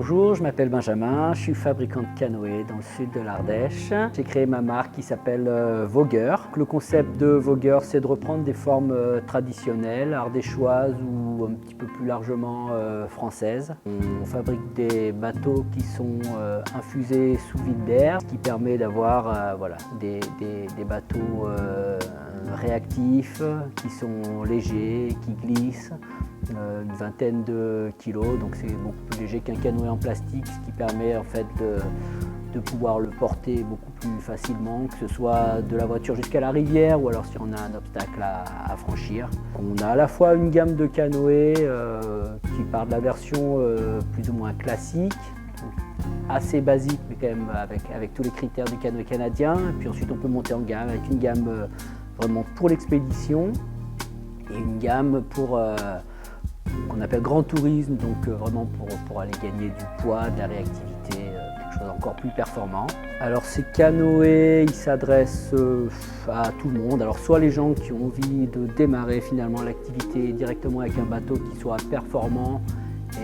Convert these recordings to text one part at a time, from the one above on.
Bonjour, je m'appelle Benjamin, je suis fabricant de canoës dans le sud de l'Ardèche. J'ai créé ma marque qui s'appelle Vogueur. Le concept de Vogueur, c'est de reprendre des formes traditionnelles, ardéchoises ou un petit peu plus largement françaises. On fabrique des bateaux qui sont infusés sous vide d'air, ce qui permet d'avoir des bateaux réactifs, qui sont légers, qui glissent. Une vingtaine de kilos, donc c'est beaucoup plus léger qu'un canoë en plastique, ce qui permet en fait de pouvoir le porter beaucoup plus facilement, que ce soit de la voiture jusqu'à la rivière ou alors si on a un obstacle à franchir. On a à la fois une gamme de canoës qui part de la version plus ou moins classique, assez basique mais quand même avec tous les critères du canoë canadien, et puis ensuite on peut monter en gamme avec une gamme vraiment pour l'expédition et une gamme pour qu'on appelle grand tourisme, donc vraiment pour aller gagner du poids, de la réactivité, quelque chose encore plus performant. Alors ces canoës, ils s'adressent à tout le monde. Alors soit les gens qui ont envie de démarrer finalement l'activité directement avec un bateau qui soit performant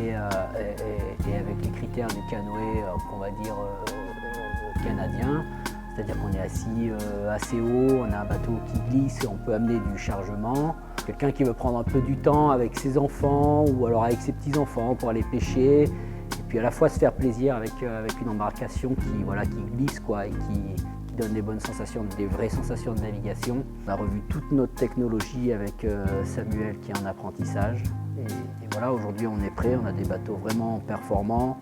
et avec les critères du canoë qu'on va dire canadien. C'est-à-dire qu'on est assis assez haut, on a un bateau qui glisse et on peut amener du chargement. Quelqu'un qui veut prendre un peu du temps avec ses enfants ou alors avec ses petits-enfants pour aller pêcher et puis à la fois se faire plaisir avec une embarcation qui glisse et qui donne des bonnes sensations, des vraies sensations de navigation. On a revu toute notre technologie avec Samuel qui est en apprentissage et voilà, aujourd'hui on est prêt, on a des bateaux vraiment performants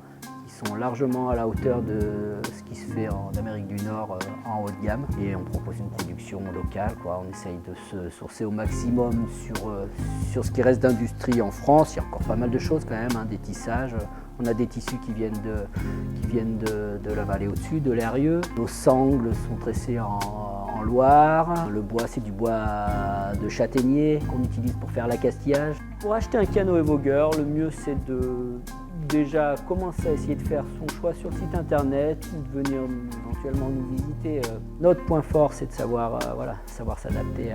qui sont largement à la hauteur de ce qui se fait en Amérique du Nord en haut de gamme et on propose une production locale. On essaye de se sourcer au maximum sur ce qui reste d'industrie en France. Il y a encore pas mal de choses quand même, des tissages. On a des tissus qui viennent de la vallée au-dessus, de l'Eyrieux. Nos sangles sont tressées en Loire. Le bois, c'est du bois de châtaignier qu'on utilise pour faire l'accastillage. Pour acheter un canoë Vogueur, le mieux c'est de déjà commencer à essayer de faire son choix sur le site internet ou de venir éventuellement nous visiter. Notre point fort, c'est de savoir s'adapter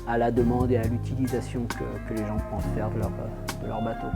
à la demande et à l'utilisation que les gens pensent faire de leur bateau.